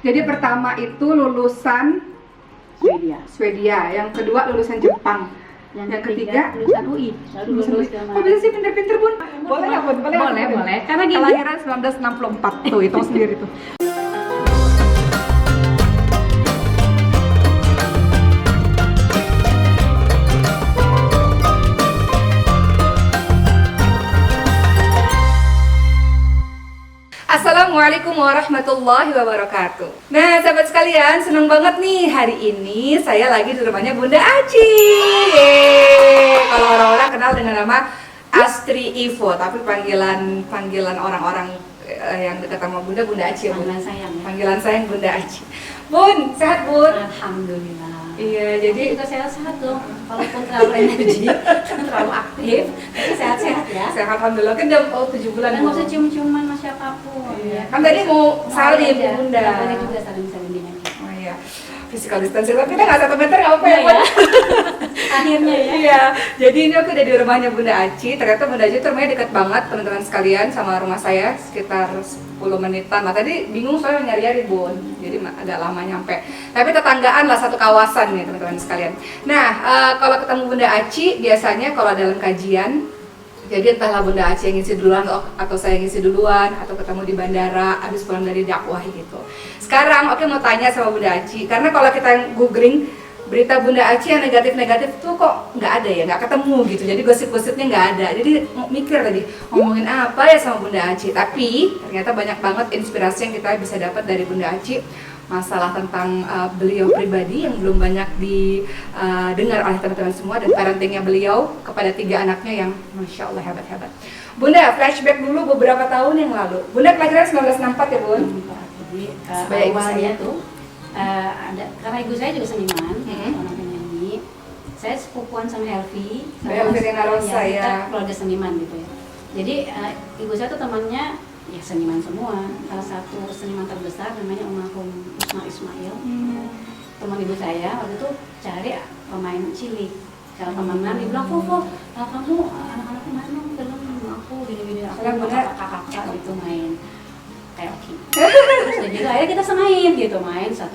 Jadi pertama itu lulusan Swedia, yang kedua lulusan Jepang, yang ketiga lulusan UI. Kok bisa sih pinter-pinter Bun? Boleh ya Bun? Boleh. Karena gini. Kelahiran 1964 tuh, itu sendiri tuh. Assalamualaikum warahmatullahi wabarakatuh. Nah sahabat sekalian, seneng banget nih hari ini saya lagi di rumahnya Bunda Aci. Kalau orang-orang kenal dengan nama Astri Ivo, tapi panggilan orang-orang yang dekat sama Bunda Aci ya Bun. Panggilan sayang ya? Panggilan sayang Bunda Aci. Bun, sehat Bun? Alhamdulillah. Iya, jadi juga sehat-sehat dong. Walaupun terlalu energi, terlalu aktif, tapi sehat-sehat ya. sehat alhamdulillah, kan udah 7 bulan. Dan nggak usah cium-ciuman sama siapapun. Iya. Kan tadi mau salim aja. Bunda. Nggak boleh juga salim-salim di nanti. Oh iya, physical distancing, tapi kita nggak 1 meter nggak apa-apa ya Bun? Akhirnya ya. Iya, jadi ini aku udah di rumahnya Bunda Aci. Ternyata Bunda Aci tuh rumahnya dekat banget teman-teman sekalian sama rumah saya, sekitar 10 menitan. Nah tadi bingung soalnya nyari-nyari Bun, jadi agak lama nyampe. Tapi tetanggaan lah, satu kawasan nih teman-teman sekalian. Nah kalau ketemu Bunda Aci biasanya kalau dalam kajian, jadi entahlah Bunda Aci yang ngisi duluan atau saya ngisi duluan, atau ketemu di bandara habis pulang dari dakwah gitu. Sekarang oke mau tanya sama Bunda Aci, karena kalau kita googling berita Bunda Aci yang negatif-negatif tuh kok nggak ada ya, nggak ketemu gitu. Jadi gosip-gosipnya nggak ada. Jadi mikir tadi ngomongin apa ya sama Bunda Aci. Tapi ternyata banyak banget inspirasi yang kita bisa dapat dari Bunda Aci. Masalah tentang beliau pribadi yang belum banyak didengar oleh teman-teman semua, dan parentingnya beliau kepada 3 anaknya yang masya Allah hebat-hebat. Bunda, flashback dulu beberapa tahun yang lalu. Bunda kelahiran 1964 ya Bun? Jadi awalnya tuh ada, karena ibu saya juga seniman, orang penyanyi. Saya sepupuan sama Helvi, Rina Rosa ya. Kita keluarga seniman gitu ya. Jadi ibu saya tuh temannya ya seniman semua. Salah satu seniman terbesar namanya almarhum Usman Ismail. Teman ibu saya waktu itu cari pemain cilik. Kalau temenan dia bilang, Fofo, kamu anak-anaknya main dong film aku gini-gini. Aku kakak-kakak gitu main kayak oke. Terus jadi akhirnya kita semain gitu, main satu.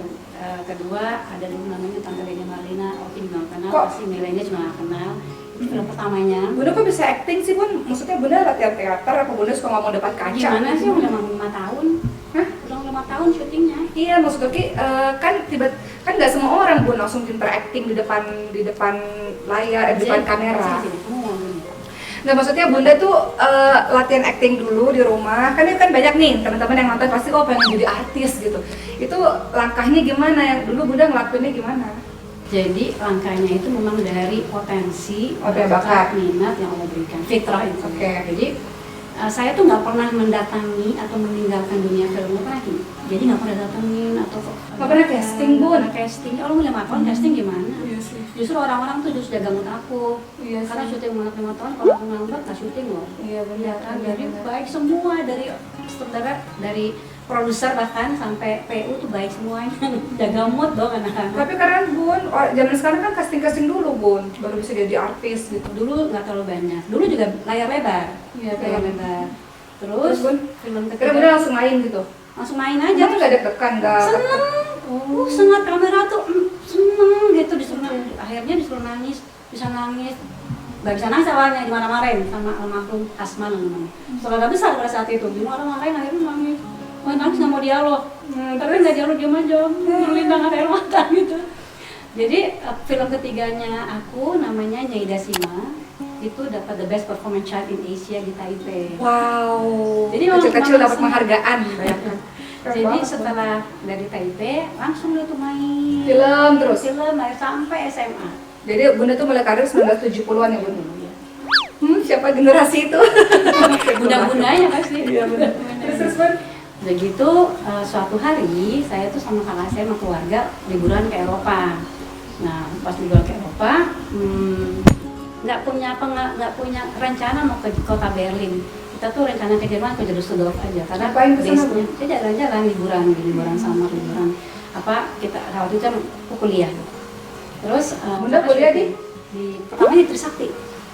Kedua ada dulu namanya Tante Leni Marlina, oke juga nggak kenal, pasti milenial juga nggak kenal. Itu film pertamanya. Bunda kok bisa acting sih Bun? Maksudnya Bunda latihan teater apa Bunda suka ngomong depan kaca? Gimana sih, udah 5 tahun? Hah? Udah 5 tahun syutingnya. Iya, maksud Oki kan kan nggak semua orang Bun langsung pinter acting di depan layar, di depan kamera. Nggak, maksudnya Bunda tuh latihan acting dulu di rumah. Kan ini kan banyak nih teman-teman yang nonton pasti pengen jadi artis gitu. Itu langkahnya gimana? Dulu Bunda ngelakuinnya gimana? Jadi langkahnya itu memang dari potensi, bakat, minat yang Allah berikan, fitrah itu. Oke. Jadi saya tuh nggak pernah mendatangi atau meninggalkan dunia film, nggak pernah gitu. Jadi nggak pernah datangin atau nggak pernah casting Bun? Casting, orang 5 tahun casting gimana? Iya sih. Justru orang-orang tuh justru jaga mood aku. Iya Karena sih. syuting 5 tahun, kalau aku ngambek nggak syuting loh. Iya benar Kan jadi baik semua, dari sutradara, dari produser bahkan sampai PU tuh baik semuanya. Jaga mood dong anak-anak. Tapi karena Bun, zaman sekarang kan casting Dulu Bun, baru bisa jadi artis gitu. Dulu nggak terlalu banyak. Dulu juga layar lebar. Iya, Layar lebar. Terus Bun, film kira ketiga Bunda langsung main gitu? langsung main aja. Kamu nggak deg-degan? Seneng. Sengat kamera tuh seneng gitu, akhirnya disuruh nangis, bisa nangis. Gak bisa nangis awalnya, dimarah-marahin sama almarhum Asman namanya. Saudara besar pada saat itu, dimarah-marahin akhirnya nangis. Nangis nggak mau dialog, tapi nggak dialog, diam aja, berlintangan air mata gitu. Jadi film ketiganya aku namanya Nyai Dasima, itu dapat the best performance child in Asia di Taipei. Wow. Jadi kecil-kecil dapat penghargaan, bayangkan. Jadi setelah dari Taipei langsung dia tuh main Film terus. film sampai SMA. Jadi Bunda tuh mulai karir 1970-an ya Bun? Siapa generasi itu? Bunda-bundanya pasti. Iya benar. Terus Bun? Begitu suatu hari saya tuh sama kakak saya sama keluarga liburan ke Eropa. Nah pas liburan ke Eropa, nggak punya rencana mau ke kota Berlin. Kita tuh rencana ke Jerman, ke Düsseldorf aja karena base-nya kita jalan-jalan liburan sama liburan kita waktu itu kan kuliah. Terus Bunda kuliah di pertama di Trisakti.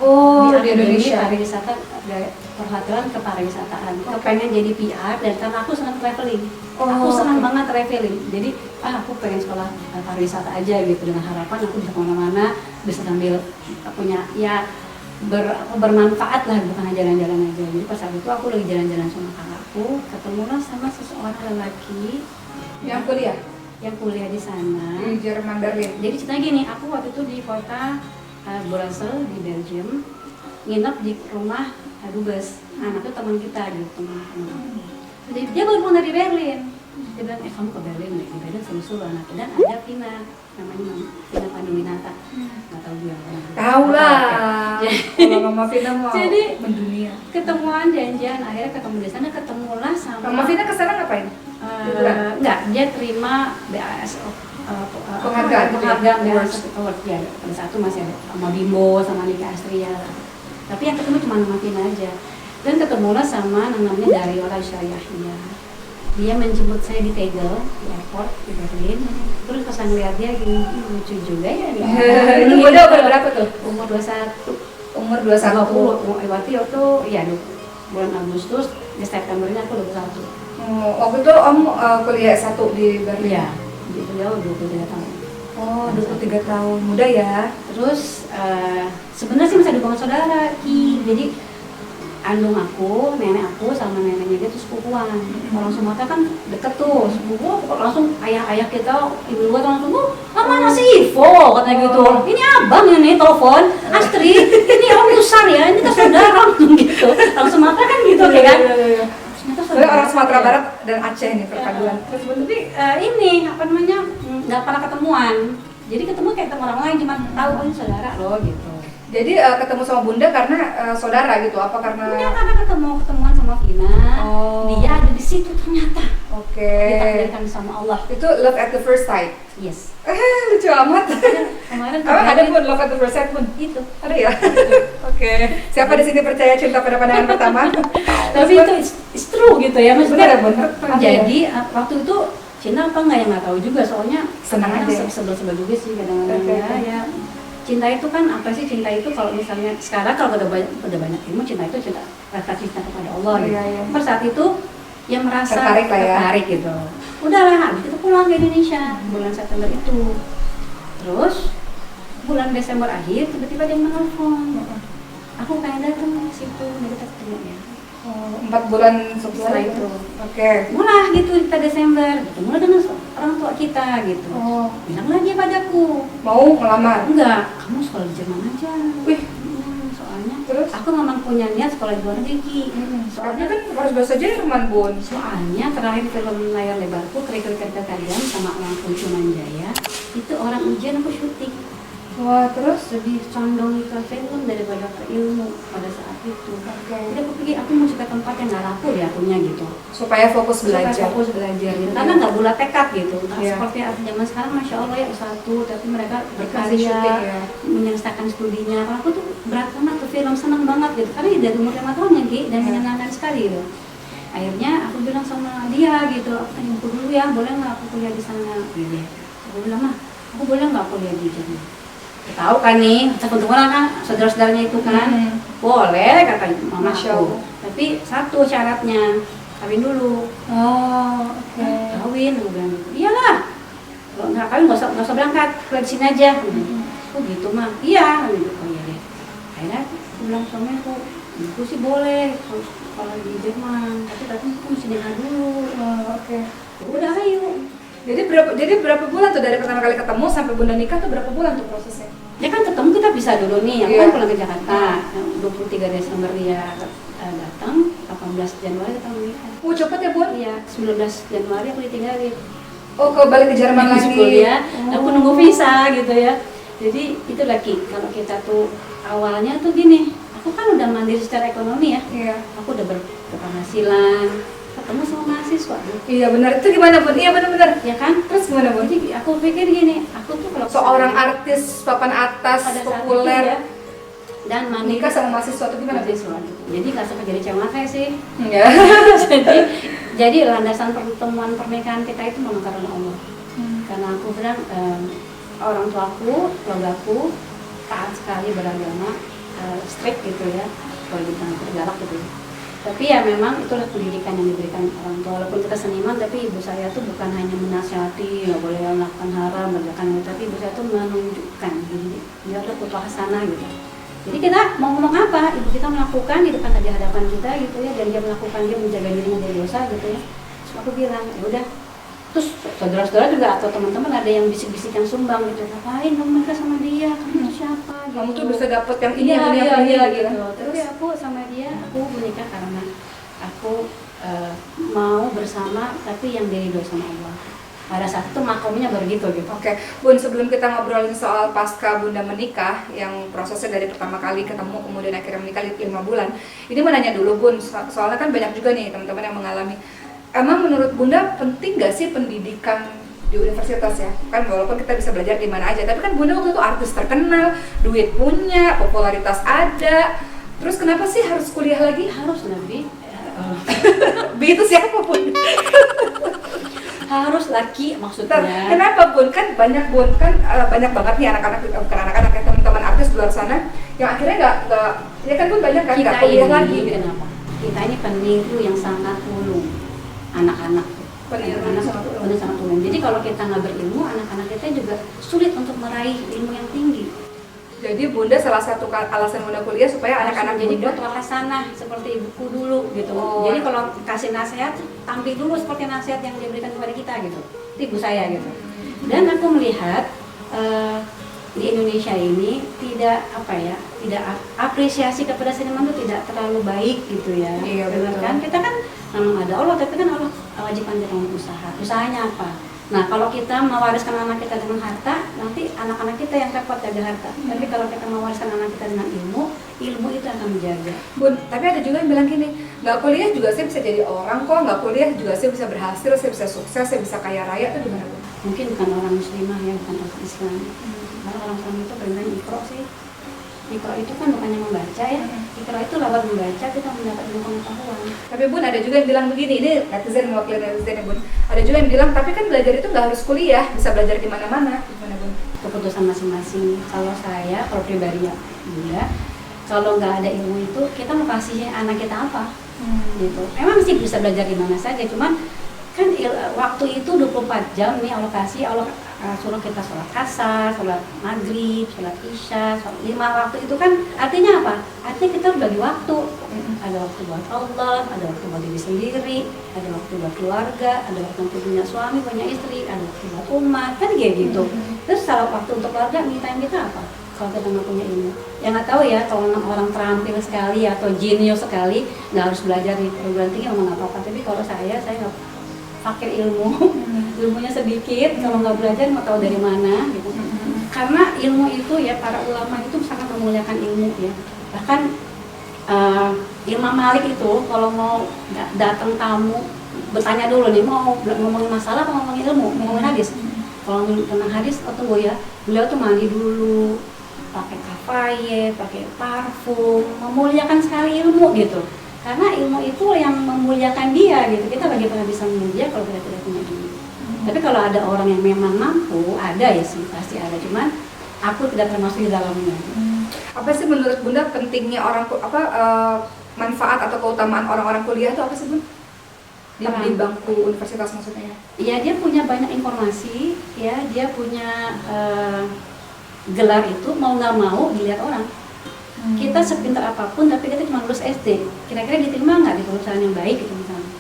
Oh, di Akademi Indonesia. Pariwisata dari Perhotelan ke Pariwisataan. Aku pengen jadi PR dan karena aku senang traveling. Aku senang banget traveling. Jadi aku pengen sekolah pariwisata aja gitu dengan harapan aku bisa kemana-mana, bisa sambil punya ya bermanfaat lah, bukan hanya jalan-jalan aja. Jadi pas saat itu aku lagi jalan-jalan sama kakakku, ketemulah sama seseorang lelaki Yang kuliah yang kuliah di sana. di Jerman, Berlin. Jadi ceritanya gini, aku waktu itu di kota Brussels di Belgium, nginep di rumah dubes. Nah, itu teman kita gitu, teman-teman. Jadi dia baru pulang dari Berlin. Dia bilang, kamu ke Berlin deh, di Berlin seru-seru anak. Dan ada Vina, namanya Vina Panduwinata. Nggak tahu dia orang. Tahu lah. Jadi- Kalau Mama Vina mau Jadi- mendunia. Ketemuan janjian, akhirnya ketemu di sana, ketemulah sama Mama Vina kesana ngapain? enggak, dia terima BAS Penghargaan gitu ya? penghargaan BAS Awards. Award ya. Pada satu masih ada sama Bimbo, sama Nika Astria. Tapi yang ketemu cuma nama Vina aja. Dan ketemulah sama namanya Dario Syariahnya. Dia menjemput saya di Tegel, di airport di Berlin. Terus pas saya ngeliat dia gini, lucu juga ya. Itu muda umur berapa tuh? Umur 21. Umur 21. 20. Waktu itu ya bulan Agustus, di Septembernya aku 21. Waktu itu Om kuliah S1 di Berlin. Iya, itu jauh 23 tahun. Oh, 23 tahun. Muda ya. Terus sebenarnya sih masih ada hubungan saudara, Ki. Jadi andung aku, nenek aku sama neneknya dia tuh sepupuan. Orang Sumatera kan deket tuh, sepupu langsung ayah-ayah kita, ibu gua tuh langsung, mana si Ivo? Katanya gitu. Ini abang ini telepon, Astrid, ini Om Yusar ya, ini kan saudara gitu. Orang Sumatera kan gitu ya kan. Ternyata Soalnya orang Sumatera Barat dan Aceh nih perpaduan. Terus tapi ini apa namanya nggak pernah ketemuan. Jadi ketemu kayak ketemu orang lain, cuma tahu oh ini saudara loh gitu. Jadi ketemu sama Bunda karena saudara gitu? Apa karena? Ya karena ketemuan sama Vina, dia ada di situ ternyata. Oke. Ditakdirkan sama Allah. Itu love at the first sight. Yes. Lucu amat. Kemarin Emang ada pun love at the first sight pun? itu. Ada ya? Oke. Siapa di sini percaya cinta pada pandangan pertama? Tapi itu it's true gitu ya maksudnya. Bener. Jadi waktu itu cinta apa enggak ya nggak tahu juga soalnya Senang aja ya? sebel-sebel juga sih kadang-kadang Oke. ya. Cinta itu kan apa sih cinta itu kalau misalnya sekarang kalau udah banyak ilmu cinta itu rasa cinta kepada Allah gitu. Iya. Per saat itu yang merasa Tertarik lah ya. tertarik gitu. Udahlah habis itu pulang ke Indonesia bulan September itu. Terus bulan Desember akhir tiba-tiba dia menelpon. Aku pengen datang ke situ, nanti kita ketemu ya. 4 bulan Setelah itu. Oke. Mulai gitu kita Desember, ketemulah dengan orang tua kita gitu. Oh, Bilanglah dia padaku, mau ngelamar? enggak, kamu sekolah di Jerman aja. Wih. Soalnya Terus? aku memang punya niat sekolah di luar negeri Ki. Soalnya kan harus bahasa Jerman, Bun. Soalnya terakhir film layar lebarku Kerikil-Kerikil Kalian sama orang Kunci Manjaya itu orang ujian aku syuting. Wah, terus? Lebih condong ke film daripada ke ilmu pada saat itu. Oke. Jadi aku pikir aku mau cari tempat yang nggak laku ya akunya gitu. Supaya fokus belajar. Supaya fokus belajar gitu. Karena nggak bulat tekad gitu. Nah, Iya. seperti zaman sekarang masya Allah ya satu, tapi mereka Masih berkarya, syuting ya. menyelesaikan studinya. Kalau aku tuh berat banget ke film, senang banget gitu. Karena dari umur 5 tahun ya Ki, dan Iya. menyenangkan sekali gitu. Akhirnya aku bilang sama dia gitu, aku tanya aku dulu ya, boleh nggak aku kuliah di sana? Gitu. Aku bilang mah, aku boleh nggak kuliah di Jerman? Tahu kan nih, kebetulan kan saudara-saudaranya itu kan, boleh kata mama Masya aku. Allah. Tapi satu syaratnya, kawin dulu. Oh, oke. Kawin, aku bilang gitu. Iyalah, kalau nggak kawin nggak usah berangkat, kuliah di sini aja. Oh gitu mah, iya. Gitu. Oh iya deh. Akhirnya aku bilang sama aku sih boleh kalau di Jerman, tapi aku mesti nikah dulu. Oh, oke. Udah ayo. Jadi berapa bulan tuh dari pertama kali ketemu sampai Bunda nikah tuh berapa bulan tuh prosesnya? Ya kan ketemu kita bisa dulu nih, aku Iya. kan pulang ke Jakarta. 23 Desember dia datang, 18 Januari kita menikah. Oh, cepet ya, Bun? Iya, 19 Januari aku ditinggalin. Oh, balik ke Jerman lagi. Kuliah, Oh. aku nunggu visa gitu ya. Jadi itu lagi kalau kita tuh awalnya tuh gini, aku kan udah mandiri secara ekonomi ya. Iya. Aku udah berpenghasilan, ketemu sama mahasiswa. Iya benar. Itu gimana, Bun? Iya benar-benar. Ya kan? Terus gimana, Bun? Jadi aku pikir gini, aku tuh kalau Seorang artis papan atas pada saat itu populer ya, dan mandiri nikah sama mahasiswa tuh gimana, Bun? mahasiswa gitu. Jadi nggak sampai jadi cewek makai sih. Iya. jadi landasan pertemuan pernikahan kita itu memang karena Allah. Karena aku bilang orang tuaku, keluargaku taat sekali beragama, strict gitu ya, kalau dibilang galak gitu ya. Tapi ya memang itulah pendidikan yang diberikan orang tua. Walaupun kita seniman, tapi ibu saya tuh bukan hanya menasihati nggak boleh melakukan haram, mengerjakan itu, tapi ibu saya tuh menunjukkan, jadi dia ada putra hasanah gitu. Jadi kita mau ngomong apa, ibu kita melakukan di depan di hadapan kita gitu ya, dan dia melakukan, dia menjaga dirinya dari dosa gitu ya. Terus aku bilang, ya udah. Terus saudara-saudara juga atau teman-teman ada yang bisik-bisik yang sumbang gitu, ngapain kamu menikah sama dia, kamu siapa? Gitu. Kamu tuh bisa dapet yang ini, iya, gitu. Tapi aku sama dia, aku menikah karena aku mau bersama, tapi yang diridhoi sama Allah. Pada saat itu makomnya baru gitu. Oke, Bun, sebelum kita ngobrolin soal pasca Bunda menikah, yang prosesnya dari pertama kali ketemu kemudian akhirnya menikah 5 bulan, ini mau nanya dulu Bun, soalnya kan banyak juga nih teman-teman yang mengalami. Emang menurut Bunda penting gak sih pendidikan di universitas ya? Kan walaupun kita bisa belajar di mana aja, tapi kan Bunda waktu itu artis terkenal, duit punya, popularitas ada. Terus kenapa sih harus kuliah lagi? Harus lebih. Bi itu siapa Bun? Harus laki maksudnya. Kenapa Bun? Kan banyak Bun, kan banyak banget nih anak-anak, bukan anak-anak ya, teman-teman artis di luar sana yang akhirnya nggak ya kan Bun banyak kan nggak kuliah lagi. Kenapa? Kita ini peniru yang sangat ulung, anak-anak. Peniru sangat ulung. Jadi kalau kita nggak berilmu, anak-anak kita juga sulit untuk meraih ilmu yang tinggi. Jadi Bunda salah satu alasan Bunda kuliah supaya anak-anak jadi Bunda putra hasanah seperti ibuku dulu gitu. Oh. Jadi kalau kasih nasihat, tampil dulu seperti nasihat yang diberikan kepada kita gitu. Itu ibu saya gitu. Dan aku melihat di Indonesia ini tidak apresiasi kepada seniman itu tidak terlalu baik gitu ya. Iya, betul. Kan kita kan memang ada Allah, tapi kan Allah wajib kita usaha. Usahanya apa? Nah, kalau kita mewariskan anak kita dengan harta, nanti anak-anak kita yang repot jaga harta. Tapi kalau kita mewariskan anak kita dengan ilmu itu akan menjaga. Bun, tapi ada juga yang bilang gini, nggak kuliah juga saya bisa jadi orang kok, nggak kuliah juga saya bisa berhasil, saya bisa sukses, saya bisa kaya raya, itu gimana Bun? Mungkin bukan orang muslimah ya, bukan orang Islam. Karena orang Islam itu perintahnya Iqra sih. Iqra itu kan bukannya membaca ya. Iqra itu lewat membaca kita mendapat ilmu pengetahuan. Tapi Bun, ada juga yang bilang begini, ini netizen mewakili netizen ya Bun. Ada juga yang bilang, tapi kan belajar itu nggak harus kuliah, bisa belajar di mana-mana. Gimana Bun? Keputusan masing-masing. Kalau saya, kalau pribadi ya, Bunda, kalau nggak ada ilmu itu, kita mau kasih anak kita apa? Gitu. Emang sih bisa belajar di mana saja, cuman kan waktu itu 24 jam nih alokasi, Allah suruh kita sholat asar, sholat maghrib, sholat isya, sholat 5 waktu itu kan artinya apa? Artinya kita harus bagi waktu. Ada waktu buat Allah, ada waktu buat diri sendiri, ada waktu buat keluarga, ada waktu untuk punya suami, punya istri, ada waktu buat umat, kan kayak gitu. Terus salah waktu untuk keluarga, me time kita apa? Kalau kita nggak punya ilmu, ya nggak tahu ya. Kalau orang terampil sekali atau jenius sekali, nggak harus belajar di perguruan tinggi memang nggak apa-apa. Tapi kalau saya nggak pakai ilmu, ilmunya sedikit. Kalau nggak belajar mau tahu dari mana gitu. Karena ilmu itu ya, para ulama itu sangat memuliakan ilmu ya. Bahkan Imam Malik itu kalau mau datang tamu bertanya dulu nih, mau ngomongin masalah atau ngomongin ilmu, ngomongin hadis. Kalau tentang hadis, tunggu ya, beliau tuh mandi dulu, pakai kafayeh, pakai parfum, memuliakan sekali ilmu gitu. Karena ilmu itu yang memuliakan dia gitu. Kita bagaimana bisa memulia kalau kita tidak punya ilmu? Tapi kalau ada orang yang memang mampu, ada ya sih, pasti ada. Cuman aku tidak termasuk di dalamnya. Apa sih menurut Bunda pentingnya manfaat atau keutamaan orang-orang kuliah itu apa sih Bun? Di bangku universitas maksudnya ya? Iya, dia punya banyak informasi, ya, dia punya gelar itu mau nggak mau dilihat orang. Kita sepintar apapun, tapi kita cuma lulus SD, kira-kira diterima nggak di perusahaan yang baik gitu misalnya?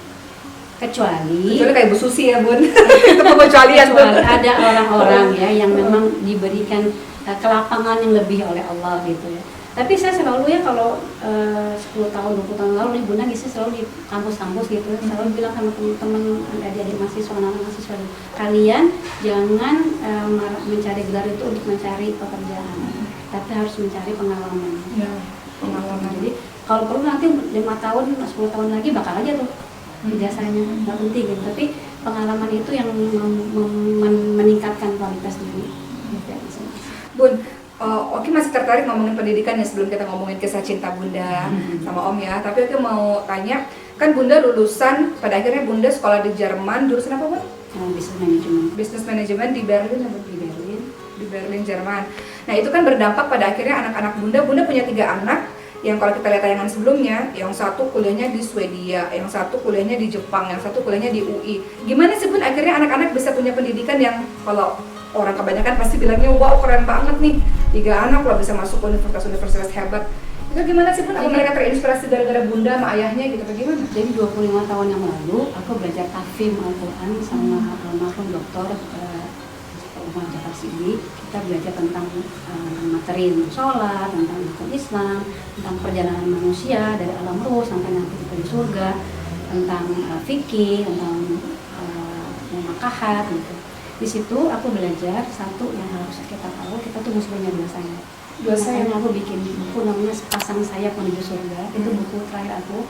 Kecuali kayak Bu Susi ya Bun. Itu pengecualian Bun. Ada orang-orang ya yang memang diberikan kelapangan yang lebih oleh Allah gitu ya. Tapi saya selalu ya kalau 10 tahun, 20 tahun lalu nih Bunda ngisi selalu di kampus-kampus gitu, selalu bilang sama teman-teman adik-adik mahasiswa, anak mahasiswa, kalian jangan mencari gelar itu untuk mencari pekerjaan, tapi harus mencari pengalaman. Ya, pengalaman. Jadi kalau perlu nanti 5 tahun, 10 tahun lagi bakal aja tuh ijazahnya, nggak penting gitu. Tapi pengalaman itu yang meningkatkan kualitas diri. Bun, Oki masih tertarik ngomongin pendidikan ya sebelum kita ngomongin kisah cinta Bunda sama Om ya. Tapi Oki mau tanya, kan Bunda lulusan, pada akhirnya Bunda sekolah di Jerman, jurusan apa Bun? Business management Business Management di Berlin atau di Berlin. di Berlin, Jerman. Nah itu kan berdampak pada akhirnya anak-anak Bunda punya 3 anak yang kalau kita lihat tayangan sebelumnya, yang satu kuliahnya di Swedia, yang satu kuliahnya di Jepang, yang satu kuliahnya di UI. Gimana sih Bun akhirnya anak-anak bisa punya pendidikan yang kalau orang kebanyakan pasti bilangnya wow keren banget nih, 3 anak lah bisa masuk universitas-universitas hebat. Itu gimana sih Bun? Apa mereka terinspirasi gara-gara Bunda sama ayahnya gitu, bagaimana? Jadi 25 tahun yang lalu aku belajar tahfidz Al-Quran sama almarhum Dr. Umar Jafar Siddiq. Kita belajar tentang materi sholat, tentang hukum Islam, tentang perjalanan manusia dari alam ruh sampai nanti kita di surga, tentang fikih, tentang makahat gitu. Di situ aku belajar satu yang harus kita tahu, kita tuh mesti punya 2 sayap. 2 sayap aku bikin buku namanya Sepasang Sayap Menuju Surga. Itu buku terakhir aku.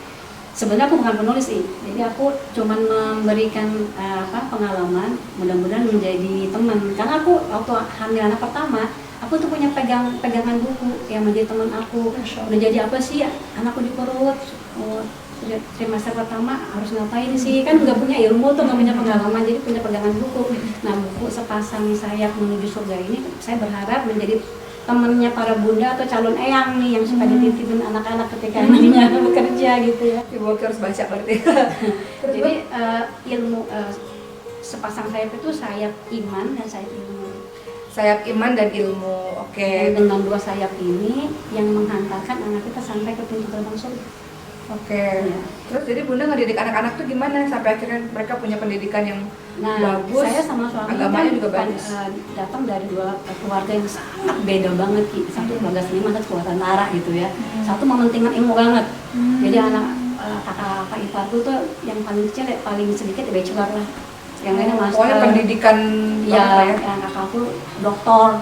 Sebenarnya aku bukan penulis sih, jadi aku cuman memberikan pengalaman, mudah-mudahan menjadi teman. Karena aku waktu hamil anak pertama, aku tuh punya pegangan buku yang menjadi teman aku. Udah jadi apa sih anakku di perut, trimester pertama harus ngapain sih, kan nggak punya ilmu tuh, nggak punya pengalaman, jadi punya pegangan buku. Nah buku Sepasang Sayap Menuju Surga ini saya berharap menjadi temennya para bunda atau calon eyang nih yang suka dititipin anak-anak ketika anaknya bekerja gitu ya. Ibu harus baca berarti. Jadi ilmu sepasang sayap itu sayap iman dan sayap ilmu. Sayap iman dan ilmu, oke. Dengan 2 sayap ini yang menghantarkan anak kita sampai ke pintu gerbang surga. Oke. Ya. Terus jadi Bunda ngedidik anak-anak tuh gimana sampai akhirnya mereka punya pendidikan yang bagus? Saya sama suami agamanya kan juga bagus. Datang dari 2 keluarga yang sangat beda banget, satu keluarga seniman, satu keluarga tentara gitu ya. Satu mementingkan ilmu banget. Jadi anak kakak iparku tuh yang paling kecil, paling sedikit bachelor lah. Yang lainnya master. Pokoknya pendidikan ya. Yang kakakku doktor.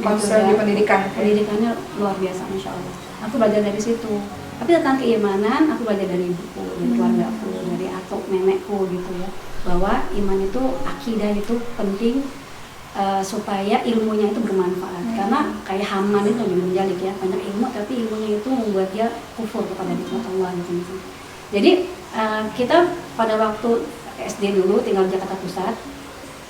Konsen di pendidikan. Pendidikannya luar biasa, masya Allah. Aku belajar dari situ. Tapi tentang keimanan, aku belajar dari ibuku, dari keluarga aku, dari atuk nenekku gitu ya. Bahwa iman itu, akidah itu penting supaya ilmunya itu bermanfaat. Karena kayak Haman itu juga menjalik ya, banyak ilmu tapi ilmunya itu membuat dia kufur kepada nikmat Allah gitu. Jadi kita pada waktu SD dulu tinggal di Jakarta Pusat,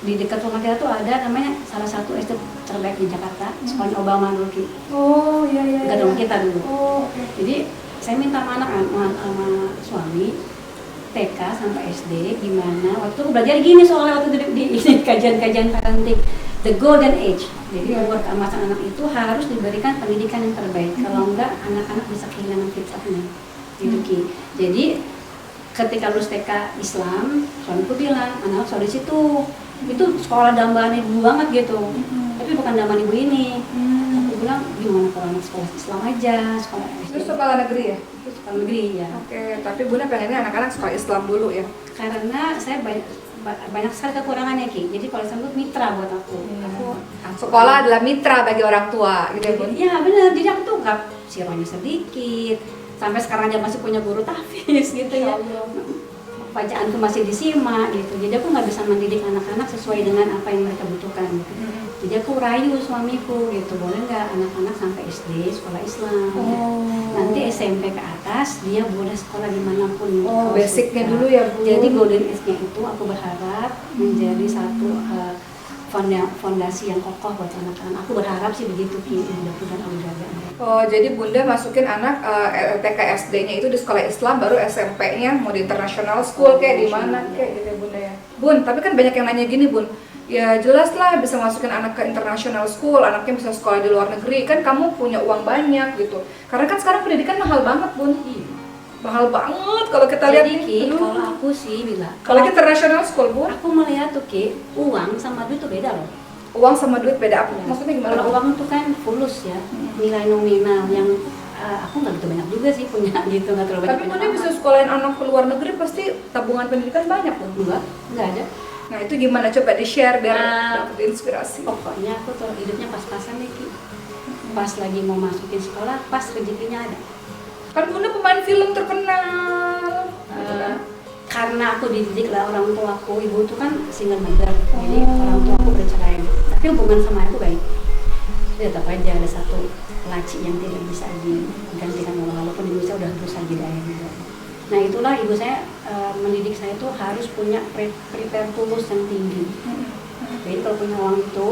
di dekat rumah kita tuh ada namanya salah satu SD terbaik di Jakarta, sekolah Obama dulu Ki. Oh iya. Dekat rumah kita dulu. Oh, okay. Jadi saya minta sama sama suami TK sampai SD gimana waktu aku belajar gini soalnya waktu di kajian-kajian parenting the golden age. Jadi umur keemasan anak itu harus diberikan pendidikan yang terbaik. Kalau enggak anak-anak bisa kehilangan fitrahnya. Gitu Ki. Jadi ketika lulus TK Islam, suamiku bilang anak harus di situ. Itu sekolah dambaan ibu banget gitu. Tapi bukan dambaan ibu ini. Aku bilang gimana kalau anak sekolah Islam aja, sekolah SD. Itu sekolah negeri ya? Itu sekolah negeri ya. Oke, tapi Bunda pengennya anak-anak sekolah Islam dulu ya? Karena saya banyak sekali kekurangannya Ki. Jadi kalau Islam itu mitra buat aku. Sekolah adalah mitra bagi orang tua, gitu ya Bun? Iya benar. Jadi aku tuh nggak sironya sedikit. Sampai sekarang aja masih punya guru tahfidz gitu ya. Bacaanku masih disimak gitu. Jadi aku nggak bisa mendidik anak-anak sesuai dengan apa yang mereka butuhkan gitu. Jadi aku rayu suamiku gitu, boleh nggak anak-anak sampai SD sekolah Islam. Nanti SMP ke atas dia boleh sekolah dimanapun. Basicnya dulu ya Bu. Jadi golden age-nya itu aku berharap menjadi satu fondasi yang kokoh buat anak-anak. Aku berharap sih begitu Ki, mudah-mudahan Allah jaga. Oh, jadi Bunda masukin anak TK SD-nya itu di sekolah Islam, baru SMP-nya mau di international school kayak di mana kayak gitu ya Bunda ya. Bun, tapi kan banyak yang nanya gini Bun. Ya jelas lah bisa masukin anak ke international school, anaknya bisa sekolah di luar negeri, kan kamu punya uang banyak gitu. Karena kan sekarang pendidikan mahal banget Bun. Mahal banget kalau kita lihat Ki, kalau aku sih bilang kalau kita international school Bun, aku melihat tuh Ki, uang sama duit tuh beda loh. Uang sama duit beda apa? Maksudnya gimana? Kalau uang tuh kan fulus ya, nilai nominal yang aku nggak gitu banyak juga sih punya gitu, nggak terlalu banyak. Tapi Bunda bisa sekolahin anak ke luar negeri pasti tabungan pendidikan banyak Bun? Enggak ada. Nah itu gimana? Coba di-share biar dapat inspirasi. Pokoknya aku tuh hidupnya pas-pasan nih Ki. Pas lagi mau masukin sekolah, pas rezekinya ada. Kan Bunda pemain film terkenal. Karena aku dididik lah orang tua aku, ibu tuh kan single mother, jadi orang tua aku bercerai. Tapi hubungan sama aku baik. Tapi tetap aja ada satu laci yang tidak bisa digantikan walaupun ibu saya udah berusaha jadi ayah juga. Nah itulah ibu saya mendidik saya itu harus punya prepare tulus yang tinggi. Jadi kalau punya uang itu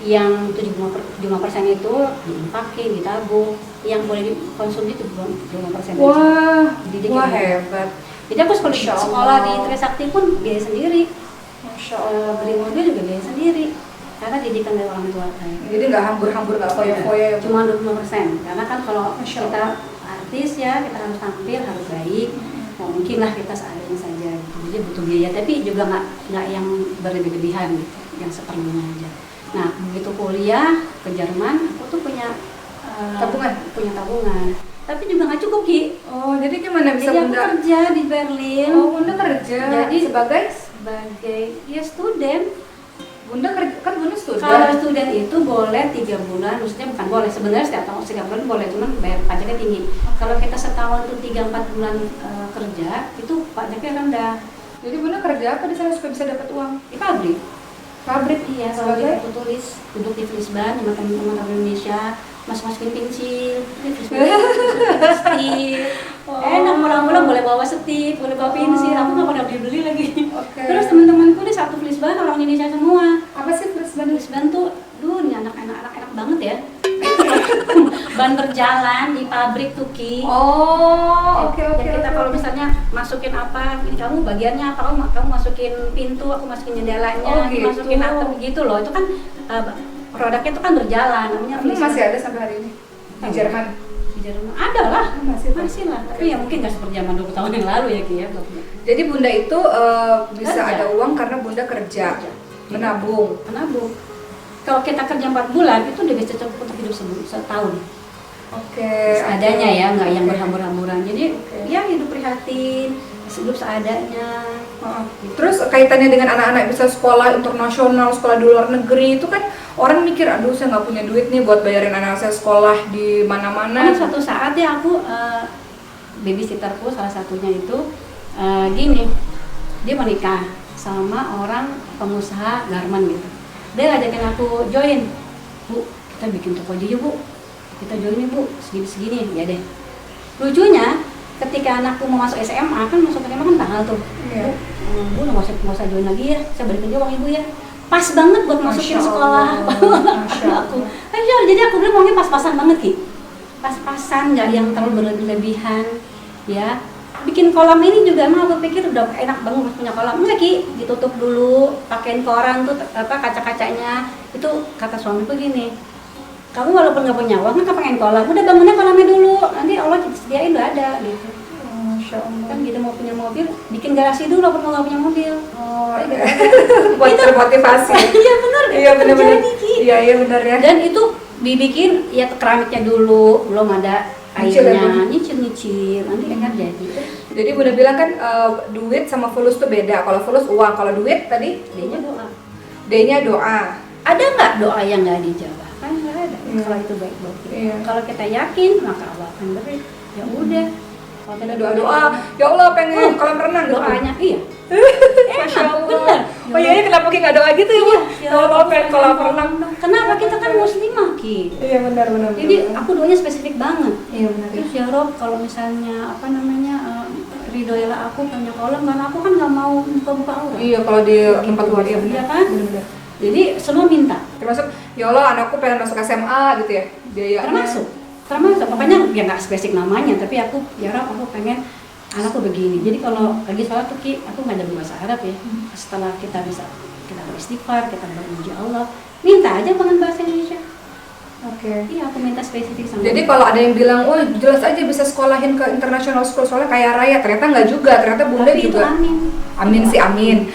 yang 75% itu diinfakin, ditabung, yang boleh dikonsumsi itu 25% aja. Wah, Jadi wah gitu. hebat. Jadi aku sekolah di Trisakti pun biaya sendiri. Masya Allah. Beli mobil juga biaya sendiri. Karena didikan dari orang tua saya. Jadi nggak hambur-hambur, nggak foya-foya. Cuma 25%. Karena kan kalau Masya kita artis ya, kita harus tampil, harus baik. Nah, mungkin lah kita seadanya saja. Jadi butuh biaya, tapi juga nggak yang berlebih-lebihan gitu, yang seperlunya aja. Nah, begitu kuliah ke Jerman, aku tuh punya tabungan. Tapi juga nggak cukup, Ki. Oh, jadi gimana bisa Jadi aku Bunda? kerja di Berlin. Oh, Bunda kerja. Jadi sebagai sebagai ya student. Bunda kerja, kan Bunda student. Kalau student itu boleh 3 bulan, maksudnya bukan boleh, sebenarnya setiap tahun 3 bulan boleh, cuman bayar pajaknya tinggi. Kalau kita setahun tuh 3-4 bulan kerja, itu pajaknya rendah. Jadi Bunda kerja apa di sana supaya bisa dapat uang? Di pabrik. Pabrik. Iya, kalau Sebagai? aku tulis duduk di Flisban sama teman-teman orang Indonesia, masukin pensil, stil. Enak, pulang-pulang boleh bawa setip, boleh bawa pensil, aku nggak pernah beli lagi. Oke. Terus teman-temanku di satu Flisban orang Indonesia semua. Apa sih Flisban? Flisban tuh, ini anak-anak enak banget ya. Ban berjalan di pabrik tuh, Ki. Oh, oke. Jadi kita kalau misalnya masukin apa, ini kamu bagiannya apa, kamu masukin pintu, aku masukin jendelanya, Oh, gitu. masukin atap gitu loh. Itu kan produknya itu kan berjalan, namanya Ini Flisban. masih ada sampai hari ini di Jerman. Di Jerman ada lah, Masih lah. Tapi ya mungkin nggak seperti zaman 20 tahun yang lalu ya, Ki ya. Jadi Bunda itu bisa Kerja. ada uang karena Bunda kerja, menabung. Menabung. Kalau kita kerja 4 bulan itu udah bisa cukup untuk hidup setahun. Oke. Seadanya ya, nggak yang berhambur-hamburan. Jadi Oke. ya hidup prihatin, hidup seadanya. Terus kaitannya dengan anak-anak bisa sekolah internasional, sekolah di luar negeri itu kan orang mikir, aduh saya nggak punya duit nih buat bayarin anak saya sekolah di mana-mana. Karena suatu saat ya aku babysitterku salah satunya itu gini, dia menikah sama orang pengusaha garment gitu. Dia ngajakin aku join, Bu, kita bikin toko aja yuk, Bu. Kita join nih, Bu, segini-segini, ya deh. Lucunya, ketika anakku mau masuk SMA, kan masuk SMA kan tanggal tuh. Iya. Bu, nggak usah join lagi ya, saya balikin dia uang Ibu ya. Pas banget buat masukin Masya sekolah Allah, Masya aku. Jadi aku bilang uangnya pas-pasan banget, Ki. Pas-pasan, nggak yang terlalu berlebihan, ya. Bikin kolam ini juga emang aku pikir udah enak banget punya kolam. Enggak, Ki, ditutup dulu, pakein koran tuh kaca-kacanya. Itu kata suamiku gini, kamu walaupun nggak punya uang kan pengen kolam, udah bangunnya kolamnya dulu, nanti Allah sediain udah ada gitu. Masya Allah. Kan gitu mau punya mobil, bikin garasi dulu walaupun nggak punya mobil. Oh, Gitu. buat termotivasi. Iya benar, Iya itu benar-benar. terjadi, Ki. Iya benar ya. Dan itu dibikin ya keramiknya dulu, belum ada Nyicil ya, airnya, Bu? nyicil, nanti kan jadi. Jadi Bunda bilang kan duit sama fulus tuh beda. Kalau fulus uang, kalau duit tadi D-nya doa. D-nya doa. Ada nggak doa yang nggak dijawab? Kan nggak ada. Iya. Kalau itu baik buat kita. Iya. Kalau kita yakin maka Allah akan beri. Ya udah. Kalau kita Doa-doa, ya Allah pengen kolam renang gitu. doanya iya. Masya Allah. Bener. Oh iya, kenapa Ki nggak doa gitu ya, Bu? Ya Kalau mau pengen kolam renang. Kenapa kita kan muslimah, Ki? Iya benar. Jadi aku doanya spesifik banget. Iya benar. Terus ya Rob, kalau misalnya apa namanya ridhoilah aku punya kolam, karena aku kan nggak mau buka-buka aurat. Iya, kalau di tempat luar ya benar. Iya kan? Benar. Jadi semua minta. Termasuk, ya Allah anakku pengen masuk SMA gitu ya. Biayanya. Termasuk, makanya ya nggak spesifik namanya, tapi aku ya Rob, aku pengen anakku begini. Jadi kalau lagi sholat tuh, Ki, aku nggak ada bahasa Arab ya. Setelah kita beristighfar, kita memuji Allah, minta aja dengan bahasa Indonesia. Oke. Iya, aku minta spesifik sama. Jadi kalau ada yang bilang, oh jelas aja bisa sekolahin ke international school soalnya kaya raya, ternyata nggak juga, ternyata Bunda tapi itu juga. amin. Amin sih, amin.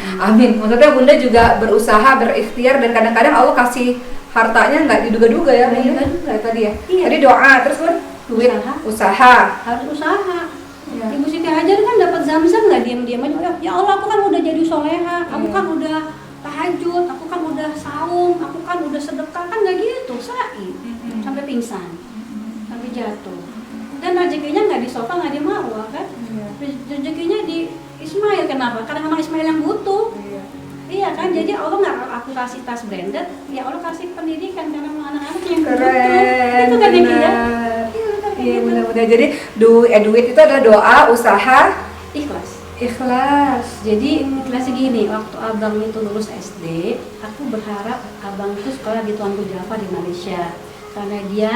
Maksudnya Bunda juga berusaha, berikhtiar, dan kadang-kadang Allah kasih hartanya nggak diduga-duga ya, Nggak Bunda. diduga-duga. Kayak tadi ya. Iya. Tadi doa, terus Bun, duit, usaha. Harus usaha. Iya. Ibu Siti Hajar kan dapat zam-zam nggak diam-diam aja. Ya Allah, aku kan udah jadi soleha, aku Iya. kan udah tahajud, aku kan udah saum, aku kan udah sedekah, kan nggak gitu, sa'i. Sampai pingsan, sampai jatuh. Dan rezekinya nggak di sofa, nggak di marwah kan? Iya. Rezekinya di Ismail. Kenapa? Karena memang Ismail yang butuh. Iya. Iya kan, jadi Allah nggak aku kasih tas branded, ya Allah kasih pendidikan karena memang anak-anak yang butuh. Keren, Itu kan yang kita. benar. Iya, benar, kayak Iya gitu. benar-benar. Jadi duit itu adalah doa, usaha, Ikhlas. Ikhlas. Jadi ikhlasnya gini, waktu abang itu lulus SD, aku berharap abang itu sekolah di Tuanku Java di Malaysia, karena dia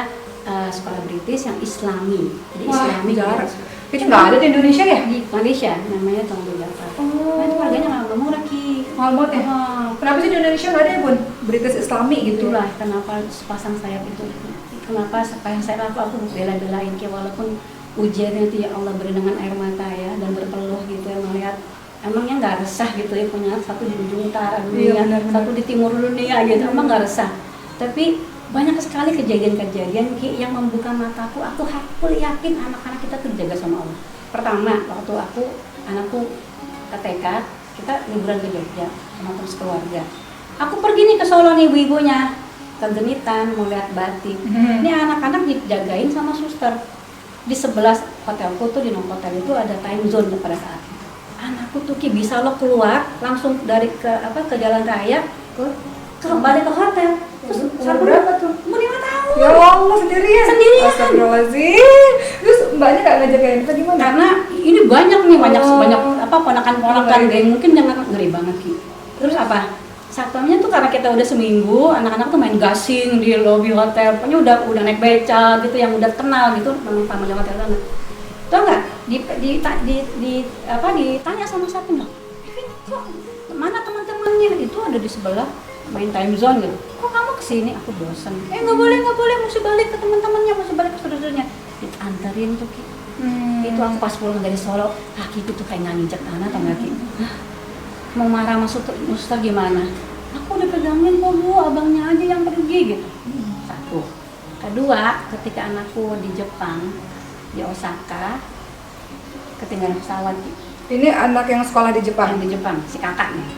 sekolah British yang Islami. Jadi Islami jarang. gitu. Itu nggak ada di Indonesia ya? Di Malaysia namanya Tuanku Java. Nah, itu harganya nggak murah Ki. Mahal banget ya? Kenapa sih di Indonesia nggak ada ya Bun? British Islami gitu? Itulah kenapa sepasang sayap itu. Kenapa sepasang sayap aku bela-belain Ki, walaupun ujiannya itu ya Allah beri dengan air mata ya, dan berpeluh gitu ya, melihat emangnya nggak resah gitu ya, punya satu di ujung utara dunia, satu di timur dunia gitu, emang nggak resah. Tapi banyak sekali kejadian-kejadian Ki yang membuka mataku. Aku yakin anak-anak kita tuh dijaga sama Allah. Pertama, waktu anakku ke TK, kita liburan ke Jogja sama terus keluarga. Aku pergi nih ke Solo nih, ibu-ibunya kegenitan mau lihat batik. Ini anak-anak dijagain sama suster. Di sebelah hotelku tuh, di Novotel itu ada time zone pada saat itu. Anakku tuh Ki bisa lo keluar langsung dari ke jalan raya kembali ke hotel. Terus umur berapa tuh? Umur 5 tahun. Ya Allah, sendirian? Sendirian. Astagfirullahaladzim. Terus mbaknya gak ngajakin kita gimana? Karena ini banyak nih, banyak ponakan-ponakan geng, mungkin jangan ngeri banget Ki. Terus apa? Satpamnya tuh karena kita udah seminggu, anak-anak tuh main gasing di lobi hotel, pokoknya udah naik beca gitu, yang udah kenal gitu, memang family hotel banget. Tau nggak? Ditanya sama satpam, kok mana teman-temannya? Itu ada di sebelah main time zone gitu. Kok kamu kesini? Aku bosan. Nggak boleh, mesti balik ke teman-temannya, mesti balik ke saudara-saudaranya. Diantarin tuh Ki. Itu aku pas pulang dari Solo, kakiku tuh kayak nginjek tanah, tau nggak Ki? Mau marah sama suster gimana? Aku udah pegangin kok Bu, abangnya aja yang pergi gitu. Satu. Kedua, ketika anakku di Jepang, di Osaka, ketinggalan pesawat. Ini anak yang sekolah di Jepang? Di Jepang, si kakaknya.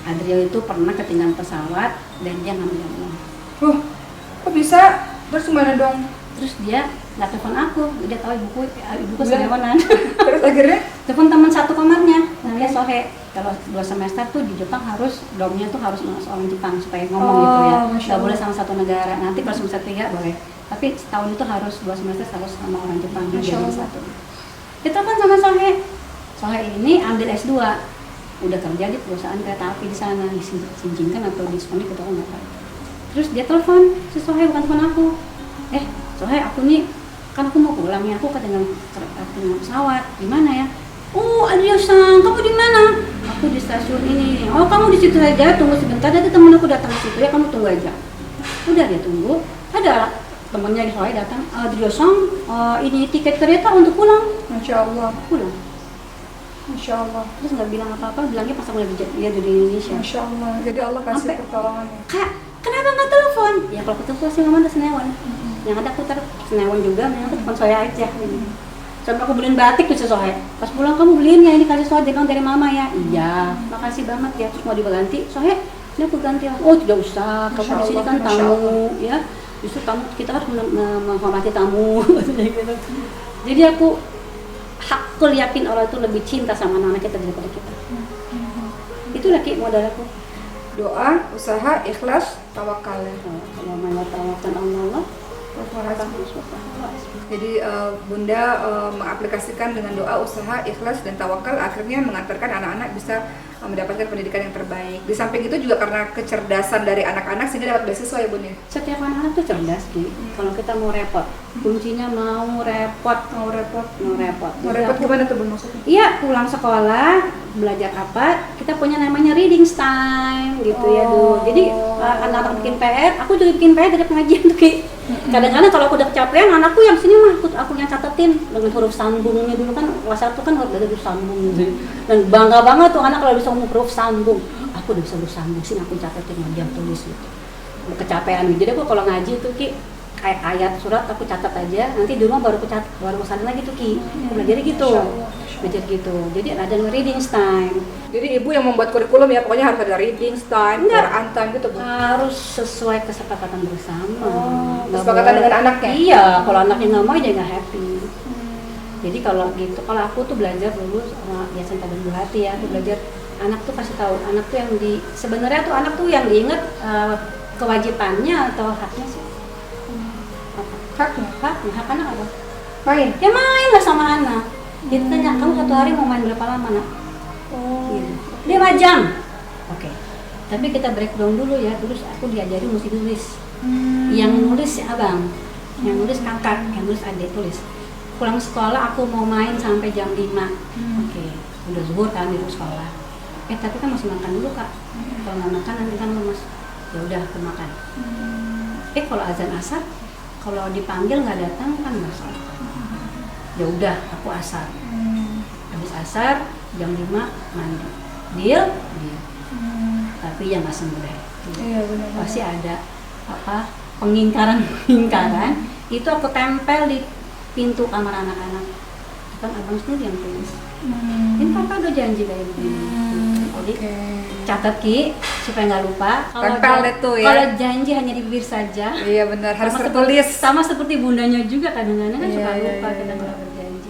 Adriel itu pernah ketinggalan pesawat dan dia ngambil uang. Kok bisa? Terus gimana dong? Terus dia nggak telepon aku, dia tahu ibuku senewanan. Terus akhirnya? Telepon teman satu kamarnya, namanya Sohe. Kalau 2 semester tuh di Jepang dormnya tuh harus orang Jepang supaya ngomong gitu ya. Nggak boleh sama satu negara. Nanti kalau semester 3 boleh. Tapi setahun itu harus 2 semester harus sama orang Jepang di jadi satu. Kita kan sama Sohe. Sohe ini ambil S2. Udah kerja di perusahaan kereta api di sana, disinjinkan atau diskonik gitu kan nggak tahu. Terus dia telepon si Sohe, bukan telepon aku. Sohe, aku nih kan aku mau pulang ya, aku ketinggalan pesawat. Gimana ya? Oh, Adriel-san, kamu di mana? Aku di stasiun ini. Oh, kamu di situ saja, tunggu sebentar. Nanti temen aku datang ke situ ya, kamu tunggu aja. Udah dia tunggu. Ada temennya di Hawaii datang. Adriel-san, ini tiket kereta untuk pulang. Masya Allah. Pulang. Masya Allah. Terus nggak bilang apa-apa, bilangnya pas aku lagi dia di Indonesia. Masya Allah. Jadi Allah kasih pertolongannya. Kak, kenapa nggak telepon? Ya kalau ketemu sih nggak ada Senewan. Yang ada aku Senewan juga, yang aku telepon saya aja. Sampai aku beliin batik tuh si Sohe. Pas pulang kamu beliin ya, ini kasih Sohe dari mama ya. Iya, makasih banget ya. Terus mau diganti, Sohe, ini aku ganti. Oh tidak usah, kamu di sini kan tamu, ya. Justru tamu kita harus menghormati tamu. Gitu. Jadi aku yakin orang itu lebih cinta sama anak-anak kita daripada kita. Itulah Ki modal aku. Doa, usaha, ikhlas, tawakal. Kalau mau tawakal Allah. Jadi Bunda mengaplikasikan dengan doa, usaha, ikhlas, dan tawakal akhirnya mengantarkan anak-anak bisa mendapatkan pendidikan yang terbaik. Di samping itu juga karena kecerdasan dari anak-anak sehingga dapat beasiswa ya Bun ya? Setiap anak-anak tuh cerdas Ki. Kalau kita mau repot, kuncinya mau repot. Mau repot gimana tuh Bun maksudnya? Iya, pulang sekolah, belajar apa, kita punya namanya reading time gitu ya dulu. Jadi anak-anak bikin PR, aku juga bikin PR dari pengajian tuh Ki. Kadang-kadang kalau aku udah kecapean, anakku yang sini mah aku yang catetin dengan huruf sambungnya dulu kan kelas 1 kan harus ada huruf sambung gitu. Dan bangga banget tuh anak kalau bisa ngomong huruf sambung. Aku udah bisa huruf sambung sih, aku catetin dia tulis gitu. Kecapean gitu. Jadi aku kalau ngaji tuh Ki kayak ayat surat aku catat aja, nanti di rumah baru aku salin lagi tuh Ki. Belajar gitu. Jadi ada reading time. Jadi ibu yang membuat kurikulum ya, pokoknya harus ada reading time, Quran time gitu Bu? Harus sesuai kesepakatan bersama. Kesepakatan dengan anaknya? Iya, kalau anaknya nggak mau dia nggak happy. Jadi kalau gitu, kalau aku tuh belajar dulu sama Yayasan Tabung Hati ya, aku belajar anak tuh kasih tahu, anak tuh yang sebenarnya tuh anak tuh yang diingat kewajibannya atau haknya sih? Haknya? Hak anak apa? Main? Ya main lah sama anak. Dia tanya, kamu satu hari mau main berapa lama nak? Oh. Gitu. 5 jam. Oke. Tapi kita breakdown dulu ya, terus aku diajari mesti nulis. Yang nulis si abang, yang nulis kakak, yang nulis adik tulis. Pulang sekolah aku mau main sampai jam 5. Oke, udah zuhur kan di sekolah. Tapi kan masih makan dulu kak. Kalau nggak makan nanti kan lemes. Ya udah aku makan. Kalau azan asar, kalau dipanggil nggak datang kan nggak salah. Ya udah aku asar. Habis asar jam 5 mandi. Deal. Tapi ya nggak semudah. Iya benar. Pasti ada apa pengingkaran itu aku tempel di pintu kamar anak-anak. Kan abang sendiri yang tulis. Ini papa udah janji kayak begini. Jadi catat Ki supaya nggak lupa. Tempel deh tuh ya. Kalau janji hanya di bibir saja. Iya benar, harus Sama tertulis. Sama seperti bundanya juga kadang-kadang kan suka Iya, lupa iya, kita iya. kalau berjanji.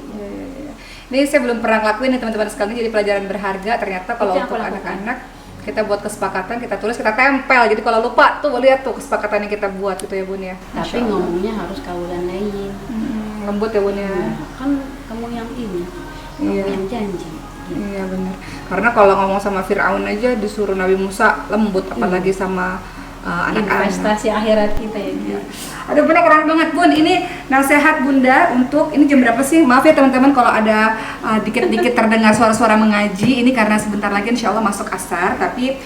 Ini saya belum pernah ngelakuin nih teman-teman sekalian, jadi pelajaran berharga ternyata kalau Itu yang untuk aku lakukan. anak-anak kita buat kesepakatan, kita tulis, kita tempel. Jadi kalau lupa tuh lihat tuh kesepakatan yang kita buat gitu ya Bun ya. Tapi Masya Allah. ngomongnya harus kaulan lain. Lembut ya Bun ya. Kan kamu yang ini, kamu Iya. yang janji. Gitu. Iya benar. Karena kalau ngomong sama Fir'aun aja disuruh Nabi Musa lembut, apalagi sama anak-anak. Investasi akhirat kita ya. Gitu. Aduh benar keren banget Bun. Ini nasihat Bunda untuk ini jam berapa sih? Maaf ya teman-teman kalau ada dikit-dikit terdengar suara-suara mengaji. Ini karena sebentar lagi insya Allah masuk asar. Tapi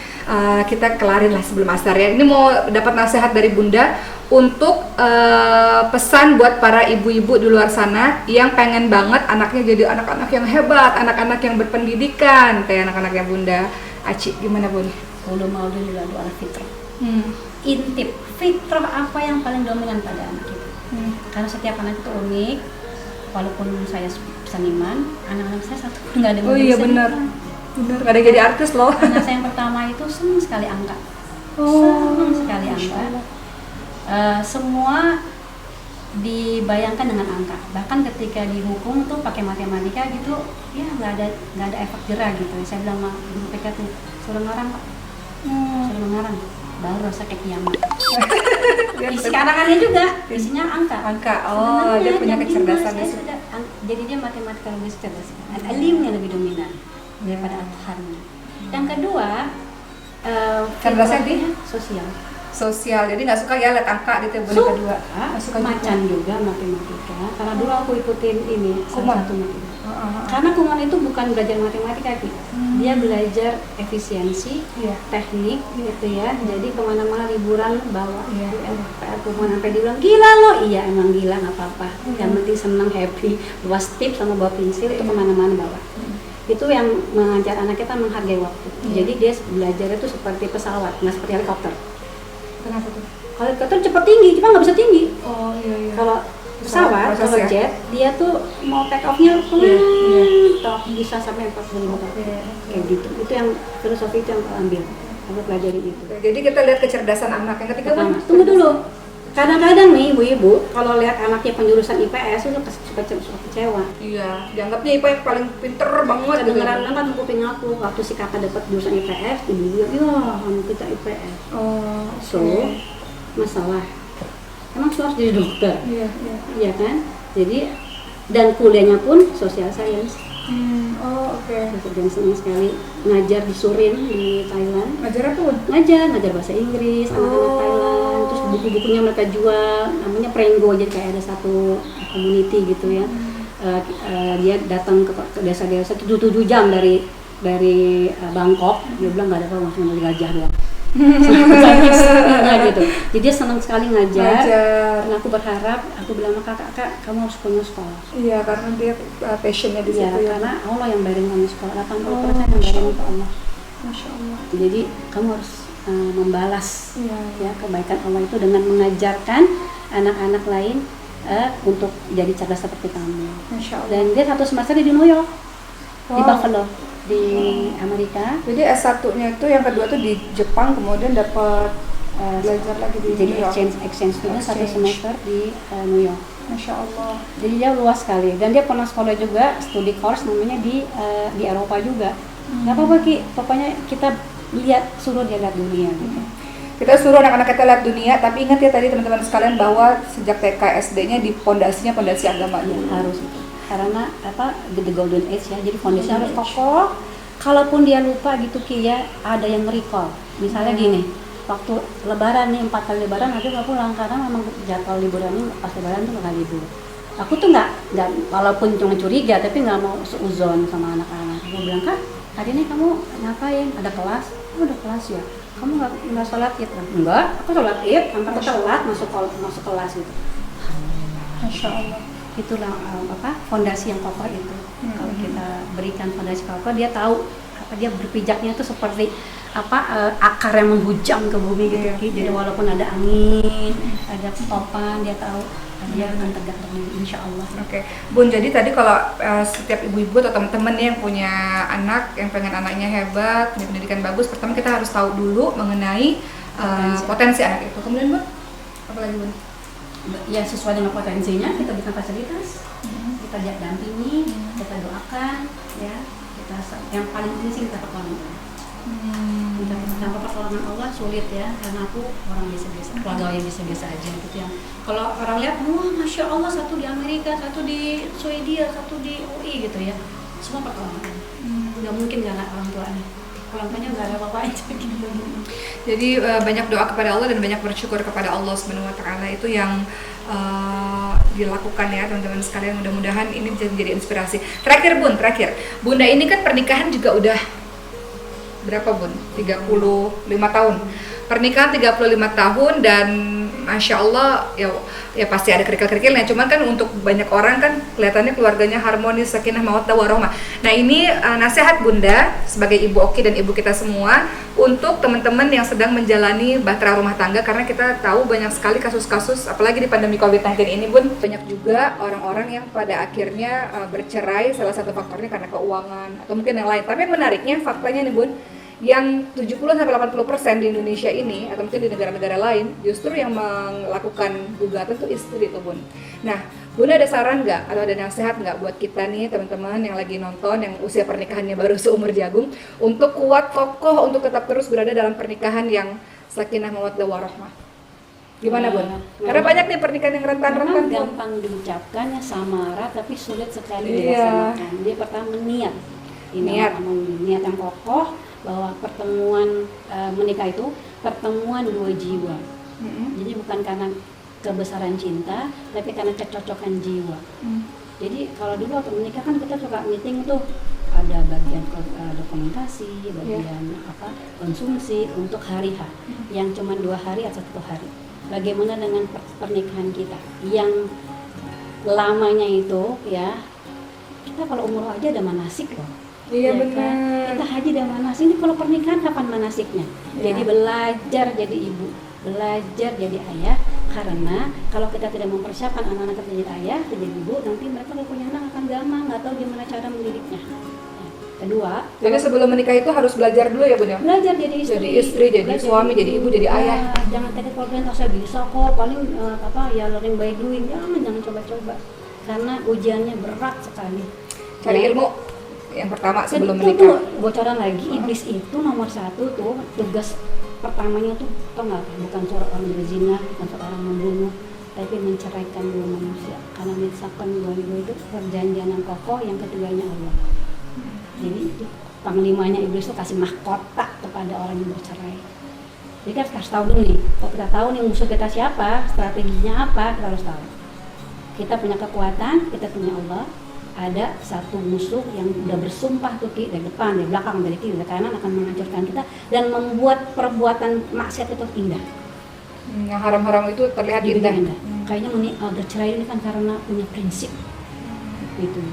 kita kelarin lah sebelum asar ya. Ini mau dapat nasihat dari Bunda untuk pesan buat para ibu-ibu di luar sana yang pengen banget anaknya jadi anak-anak yang hebat, anak-anak yang berpendidikan kayak anak-anaknya Bunda Aci. Gimana Bun? Kalau mau dulu ala fitrah. Intip fitrah apa yang paling dominan pada anak itu. Karena setiap anak itu unik. Walaupun saya seniman, anak-anak saya satu pun nggak ada yang Oh jadi iya seniman. benar. Benar, gak ada yang jadi artis loh. Anak saya yang pertama itu senang sekali angka. Senang sekali angka. Semua dibayangkan dengan angka. Bahkan ketika dihukum tuh pakai matematika gitu, ya nggak ada efek jerah gitu. Saya bilang sama guru PK tuh, suruh ngarang Pak. Suruh ngarang. Baru rasa kayak kiamat. Isi karangannya juga, isinya angka. Angka, oh dia punya kecerdasan di situ. Jadi dia matematika lebih cerdas. Alimnya lebih dominan daripada Al-Harnya. Yang kedua, Cerdasnya di? sosial. Sosial, jadi nggak suka ya lihat angka gitu Bun. Yang kedua. Nggak suka Macan juga matematika. Karena dulu aku ikutin ini Kuman. salah satu matematika. Karena Kuman itu bukan belajar matematika, Ki. Dia belajar efisiensi, teknik gitu ya. Jadi kemana-mana liburan bawa PR Kuman sampai dibilang gila lo. Iya emang gila nggak apa-apa. Yang penting seneng happy. Bawa tip sama bawa pensil itu kemana-mana bawa. Itu yang mengajar anak kita menghargai waktu. Jadi dia belajar itu seperti pesawat, nggak seperti helikopter. Kenapa tuh? Kalau helikopter cepat tinggi, cuma nggak bisa tinggi. Oh iya. Kalau pesawat, Proses kalau ya? jet, dia tuh mau take off-nya top bisa sampai 40 meter. Kayak gitu. Itu yang filosofi itu yang aku ambil. Aku pelajari itu. Jadi kita lihat kecerdasan anak. Yang ketiga Bun? Tunggu dulu. Kadang-kadang nih ibu-ibu kalau lihat anaknya penjurusan IPS itu suka kecewa. Iya, dianggapnya IPA yang paling pinter banget gitu. Kedengeran kan kuping aku waktu si kakak dapat jurusan IPS, ibu bilang, "Ya, kamu kita IPS." Oh, So, masalah. Emang harus jadi dokter, iya kan? Jadi dan kuliahnya pun social science. Oh oke. Dan senang sekali ngajar di Surin di Thailand. Ngajar apa Bun? Ngajar bahasa Inggris anak-anak Thailand. Terus buku-bukunya mereka jual, namanya Prenggo, jadi kayak ada satu community gitu ya. Dia datang ke desa-desa 7 jam dari Bangkok. Dia bilang nggak ada apa-apa, cuma dari gajah doang. Gitu. Jadi dia senang sekali ngajar. Dan aku berharap, aku bilang sama kakak, kamu harus punya sekolah. Iya, karena dia passionnya di situ ya. Karena Allah yang bayarin kamu sekolah, 80% yang bayarin itu Allah. Masya Allah. Jadi kamu harus membalas ya kebaikan Allah itu dengan mengajarkan anak-anak lain untuk jadi cerdas seperti kamu. Masya Allah. Dan dia satu semester di New York, di Buffalo, di Amerika. Jadi S1-nya itu, yang kedua tuh di Jepang, kemudian dapat belajar lagi di Jadi New York. exchange student satu semester di New York. Masya Allah. Jadi dia luas sekali, dan dia pernah sekolah juga studi course namanya di Eropa juga. Gak apa-apa Ki, pokoknya kita suruh dia lihat dunia gitu. Kita suruh anak-anak kita lihat dunia, tapi ingat ya tadi teman-teman sekalian bahwa sejak TK SD-nya di pondasi agama dulu. Harus itu. karena the golden age ya, jadi fondasi harus kokoh. Kalaupun dia lupa gitu Ki ya, ada yang recall. Misalnya gini, waktu lebaran nih 4 kali lebaran aku nggak pulang karena memang jadwal liburannya pas lebaran tuh nggak libur. Aku tuh nggak walaupun cuma curiga tapi nggak mau seuzon sama anak-anak. Aku bilang, Kak, hari ini kamu ngapain? Ada kelas? Oh, ada kelas ya. Kamu nggak sholat id? Enggak, aku sholat id, sampai telat masuk kelas gitu. Masya Allah. Itulah fondasi yang kokoh itu. Kalau kita berikan fondasi kokoh, dia tahu dia berpijaknya itu seperti akar yang menghujam ke bumi gitu. Jadi walaupun ada angin, ada topan, dia tahu dia akan tegak berdiri, insya Allah. Oke, Bun, jadi tadi kalau setiap ibu-ibu atau teman-teman yang punya anak yang pengen anaknya hebat, punya pendidikan bagus, pertama kita harus tahu dulu mengenai potensi anak itu. Kemudian Bun, apa lagi Bun? Ya sesuai dengan potensinya kita berikan fasilitas, kita dampingi, kita doakan, ya kita yang paling penting sih kita pertolongan. Kita tanpa pertolongan Allah sulit ya, karena aku orang biasa-biasa, keluarga yang biasa-biasa aja gitu ya. Kalau orang lihat, wah masya Allah, satu di Amerika, satu di Swedia, satu di UI gitu ya, semua pertolongan. Nggak mungkin nggak ada orang tuanya. Orang tuanya nggak ada apa-apa aja gitu. Jadi banyak doa kepada Allah dan banyak bersyukur kepada Allah Subhanahu Wa Taala, itu yang dilakukan ya teman-teman sekalian. Mudah-mudahan ini bisa menjadi inspirasi. Terakhir Bunda ini kan pernikahan juga udah berapa Bun? 35 tahun. Pernikahan 35 tahun dan Masya Allah ya pasti ada kerikil-kerikilnya, cuman kan untuk banyak orang kan kelihatannya keluarganya harmonis, sakinah, mawaddah warahmah. Nah ini nasihat Bunda sebagai ibu Oki dan ibu kita semua untuk teman-teman yang sedang menjalani bahtera rumah tangga, karena kita tahu banyak sekali kasus-kasus apalagi di pandemi COVID-19 ini Bun, banyak juga orang-orang yang pada akhirnya bercerai, salah satu faktornya karena keuangan atau mungkin yang lain. Tapi yang menariknya faktanya nih Bun, yang 70-80% di Indonesia ini atau mungkin di negara-negara lain justru yang melakukan gugatan tuh istri tuh Bun. Nah, Bunda ada saran nggak atau ada nasihat nggak buat kita nih teman-teman yang lagi nonton yang usia pernikahannya baru seumur jagung untuk kuat kokoh untuk tetap terus berada dalam pernikahan yang sakinah mawaddah warahmah? Gimana Bun? Karena banyak nih pernikahan yang rentan-rentan. Gampang diucapkan ya samarat tapi sulit sekali dilaksanakan. Dia pertama niat. Niat yang kokoh bahwa pertemuan menikah itu pertemuan dua jiwa. Jadi bukan karena kebesaran cinta, tapi karena kecocokan jiwa. Jadi kalau dulu waktu menikah kan kita suka meeting tuh ada bagian dokumentasi, bagian konsumsi untuk hari H yang cuma 2 hari atau 1 hari. Bagaimana dengan pernikahan kita yang lamanya itu ya, kita kalau umur aja ada manasik loh. Iya benar. Kan? Kita haji dan manasik, ini kalau pernikahan kapan manasiknya? Jadi belajar jadi ibu, belajar jadi ayah, karena kalau kita tidak mempersiapkan anak-anak kita jadi ayah, kita jadi ibu, nanti mereka kalau punya anak akan gampang, nggak tahu gimana cara mendidiknya. Kedua, jadi sebelum menikah itu harus belajar dulu ya Bun ya? Belajar jadi istri, jadi suami, jadi ibu, jadi ayah. Jangan teknik keluarga, saya bisa kok, paling ya learning by doing, jangan coba-coba, karena ujiannya berat sekali. Cari ilmu yang pertama sebelum itu menikah. Bocoran lagi, iblis itu nomor 1 tuh tugas pertamanya tuh tau nggak, bukan seorang berzina, bukan seorang membunuh, tapi menceraikan 2 manusia. Karena misalkan 2 itu perjanjian yang kokoh, yang ketiganya Allah. Jadi panglimanya iblis tuh kasih mahkota kepada orang yang bercerai. Jadi kita harus tahu dulu nih, kalau kita tahu nih musuh kita siapa, strateginya apa, kita harus tahu. Kita punya kekuatan, kita punya Allah. Ada satu musuh yang udah bersumpah tuh dari depan, dari belakang, dari kiri, dari kanan akan menghancurkan kita dan membuat perbuatan maksiat itu indah. Yang haram-haram itu terlihat indah. Kayaknya bercerai ini kan karena punya prinsip. Itu.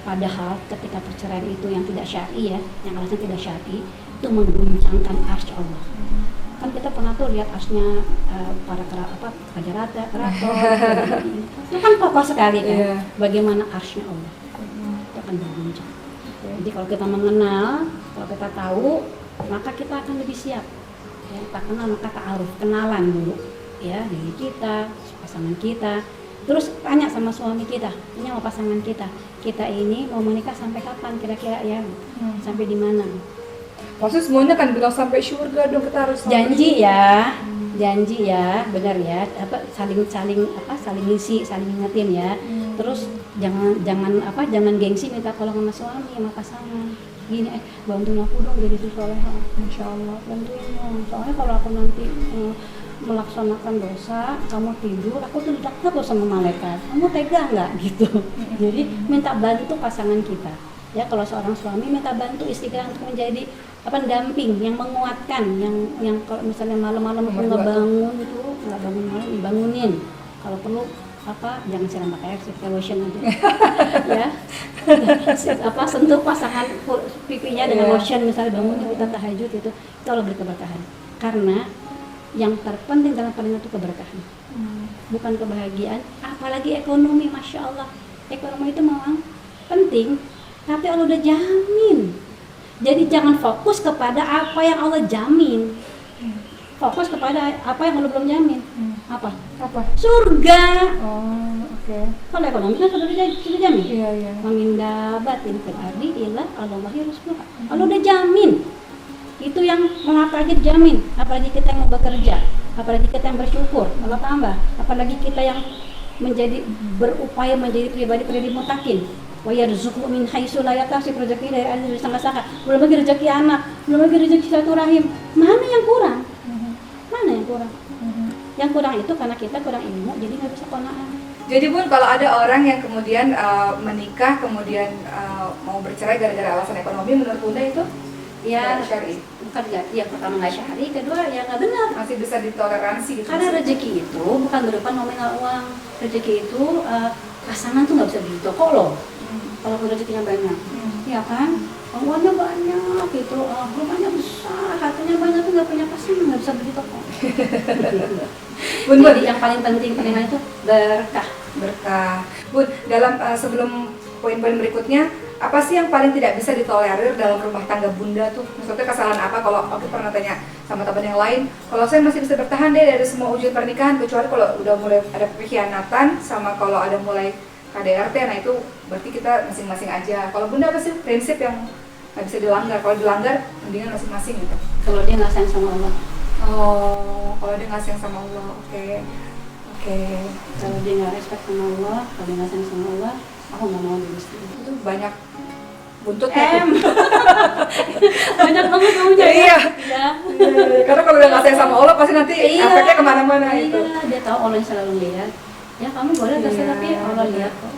Padahal ketika perceraian itu yang tidak syar'i ya, yang alasan tidak syar'i itu mengguncangkan arsy Allah. Kan kita pernah tuh lihat arsy-nya para keraton, itu kan kokoh sekali kan. Bagaimana arsy-nya Allah itu akan berguncang. Jadi kalau kita mengenal, kalau kita tahu, maka kita akan lebih siap. Ya, kita kenal maka ta'aruf, kenalan dulu ya diri kita, pasangan kita. Terus tanya sama suami kita, tanya sama pasangan kita ini mau menikah sampai kapan kira-kira ya, sampai di mana? Maksudnya semuanya kan bilang sampai surga dong, kita harus janji ya, janji ya, benar ya, saling ngisi, saling ingetin ya. Terus jangan gengsi minta tolong sama suami, sama pasangan. Gini, bantuin aku dong jadi istri soleha. Insya Allah bantuin dong. Soalnya kalau aku nanti melaksanakan dosa, kamu tidur, aku tuh takut sama malaikat. Kamu tega nggak gitu? Jadi minta bantu pasangan kita. Ya kalau seorang suami minta bantu istri kita untuk menjadi pendamping yang menguatkan, yang kalau misalnya malam-malam aku nggak bangun itu, nggak bangun malam dibangunin. Kalau perlu jangan siram pakai air, pakai lotion aja. Ya. Sentuh pasangan pipinya dengan lotion, misalnya bangun kita tahajud itu Allah beri keberkahan. Karena yang terpenting dalam pernikahan itu keberkahan, bukan kebahagiaan, apalagi ekonomi. Masya Allah, ekonomi itu memang penting, tapi Allah udah jamin. Jadi jangan fokus kepada apa yang Allah jamin, fokus kepada apa yang Allah belum jamin. Apa? Surga. Oh, oke. Kalau ekonomi kan sudah dijamin. Iya. Meminda batin fil ardi illa Allahi rizquha. Allah udah jamin. Itu yang apalagi jamin, apalagi kita yang mau bekerja, apalagi kita yang bersyukur, Allah tambah, apalagi kita yang berupaya menjadi pribadi mutakin. Wa yarzuqhu min haitsu la yahtasib, rezeki dari Allah disangka-sangka. Belum lagi rezeki anak, belum lagi rezeki silaturahim. Mana yang kurang? Mana yang kurang? Yang kurang itu karena kita kurang ilmu, jadi nggak bisa qanaah. Jadi Bun, kalau ada orang yang kemudian menikah, kemudian mau bercerai gara-gara alasan ekonomi, menurut Bunda itu Ya, syar'i? bukan nggak, ya pertama nggak syar'i, kedua ya nggak benar. Masih bisa ditoleransi gitu. Karena rezeki itu bukan berupa nominal uang. Rezeki itu pasangan tuh nggak bisa beli toko loh. Kalau rezekinya banyak, ya kan? Uangnya banyak gitu, rumahnya besar, hartanya banyak tuh nggak punya pasangan, nggak bisa beli toko. Bun, Jadi yang paling penting pernikahan itu berkah. Bun, dalam sebelum poin-poin berikutnya, apa sih yang paling tidak bisa ditolerir dalam rumah tangga Bunda tuh? Maksudnya kesalahan apa? Kalau aku pernah tanya sama teman yang lain, kalau saya masih bisa bertahan deh dari semua ujian pernikahan, kecuali kalau udah mulai ada pengkhianatan sama kalau ada mulai KDRT, nah itu berarti kita masing-masing aja. Kalau Bunda apa sih prinsip yang nggak bisa dilanggar? Kalau dilanggar, mendingan masing-masing gitu. Kalau dia nggak sayang sama Allah. Oh, kalau dia nggak sayang sama Allah, oke. Kalau dia nggak respect sama Allah, kalau dia nggak sayang sama Allah, aku nggak mau jadi istri. Itu banyak buntutnya. Banyak banget maunya. Iya. Ya. Karena kalau udah nggak sayang sama Allah, pasti nanti efeknya kemana-mana itu. Dia tahu Allah yang selalu lihat. Ya kamu boleh terserah, tapi Allah lihat kok.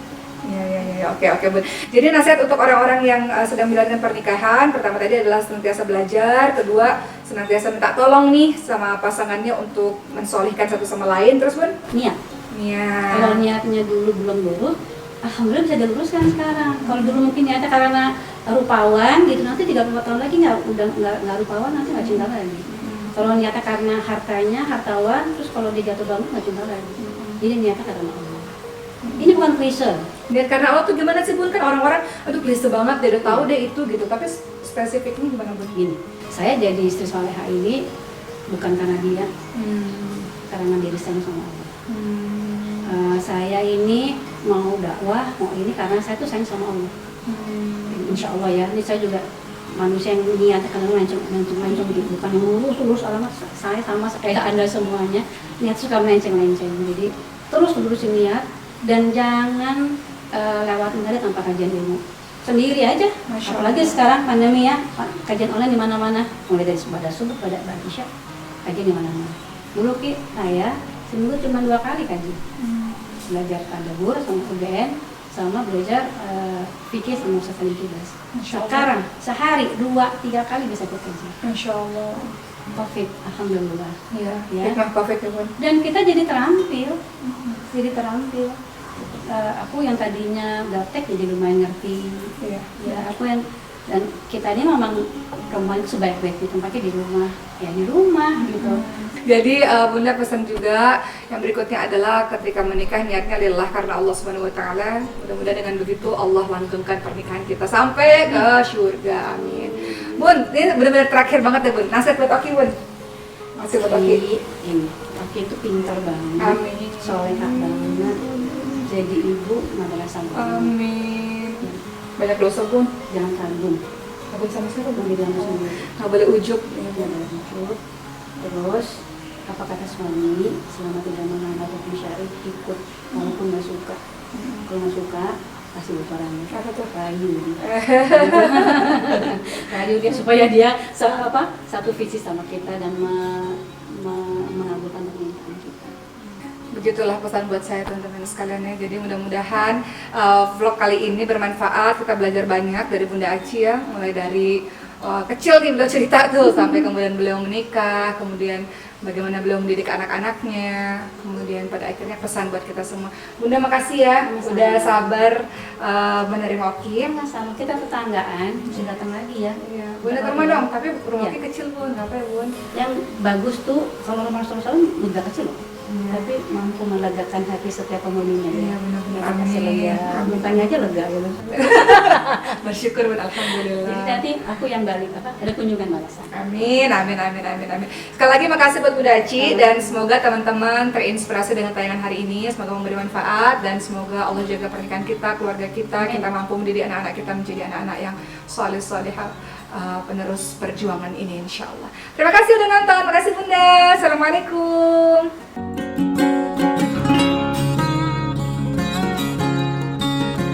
Iya, oke Bun. Jadi nasihat untuk orang-orang yang sedang menjalankan pernikahan, pertama tadi adalah senantiasa belajar, kedua senantiasa minta tolong nih sama pasangannya untuk mensolihkan satu sama lain, terus Bun? Niat. Kalau niatnya dulu belum lurus, alhamdulillah bisa diluruskan sekarang. Kalau dulu mungkin niatnya karena rupawan gitu, nanti 34 tahun lagi nggak rupawan, nanti nggak cinta lagi. Kalau niatnya karena hartanya, hartawan, terus kalau dia jatuh bangun nggak cinta lagi. Jadi niatnya karena Allah. Ini bukan klise. Niat karena Allah tuh gimana sih Bun? Kan orang-orang, aduh klise banget deh, udah tahu deh itu gitu. Tapi spesifiknya gimana Bun? Gini, saya jadi istri soleha ini bukan karena dia, karena diri saya sama Allah. Saya ini mau dakwah, mau ini karena saya tuh sayang sama Allah. Insya Allah ya, ini saya juga manusia yang niatnya karena melenceng gitu, bukan yang lurus alamat. Saya sama kayak Anda semuanya, niat suka melenceng. Jadi terus lurusin niat dan jangan lewatin hari tanpa kajian ilmu. Sendiri aja. Apalagi sekarang pandemi ya, kajian online di mana-mana. Mulai dari pada subuh pada isya, kajian di mana-mana. Dulu saya seminggu cuma 2 kali kajian. Belajar tadabbur sama UGN, sama belajar fikih sama Ustaz Kibas. Sekarang sehari 2-3 kali bisa ikut kajian. Masya Allah. Covid, alhamdulillah. Iya. Ya. Covid ya Bun. Dan kita jadi terampil. Aku yang tadinya gaptek jadi lumayan ngerti. Iya. Ya, aku yang dan kita ini memang perempuan sebaik-baik tempatnya di rumah, ya di rumah gitu. Jadi Bunda pesan juga yang berikutnya adalah ketika menikah niatnya lillah karena Allah Subhanahu wa taala. Mudah-mudahan dengan begitu Allah langgengkan pernikahan kita sampai ke surga. Amin. Bun, ini benar-benar terakhir banget ya Bun. Nasihat buat Oki Bun. Nasihat buat Oki. Ini Oki itu pintar banget. Amin. Solehah banget. Jadi ibu madrasah. Amin. Banyak dosa Bun. Jangan kagum. Kagum sama siapa Bun? Jangan sendiri. Nggak boleh ujub. Jangan ujub. Terus apa kata suami, selama tidak melanggar hukum syar'i ikut walaupun nggak suka. Kalau nggak suka kasih bocorannya. Apa tuh? Rayu dia. Rayu dia supaya dia satu visi sama kita dan mengabulkan permintaan kita. Begitulah pesan buat saya teman-teman sekalian ya. Jadi mudah-mudahan vlog kali ini bermanfaat. Kita belajar banyak dari Bunda Aci ya, mulai dari kecil nih beliau cerita tuh sampai kemudian beliau menikah, kemudian bagaimana beliau mendidik anak-anaknya, kemudian pada akhirnya pesan buat kita semua. Bunda makasih ya, udah sabar menerima Oki. Sama kita tetanggaan, bisa datang lagi ya. Iya, Bunda ke rumah dong, tapi rumah Oki kecil Bun, apa ya Bun? Yang bagus tuh kalau rumah Rasulullah juga kecil loh. Tapi mampu melegakan hati setiap penghuninya. Iya benar-benar. Kita kasih lega, mintanya aja lega gitu. Bersyukur Bun, alhamdulillah. Jadi nanti aku yang balik ada kunjungan balasan. Amin, amin, amin, amin, amin. Sekali lagi makasih buat Bunda Aci dan semoga teman-teman terinspirasi dengan tayangan hari ini. Semoga memberi manfaat dan semoga Allah jaga pernikahan kita, keluarga kita, kita mampu mendidik anak-anak kita menjadi anak-anak yang saleh-salehah, penerus perjuangan ini insya Allah. Terima kasih udah nonton, makasih Bunda. Assalamualaikum.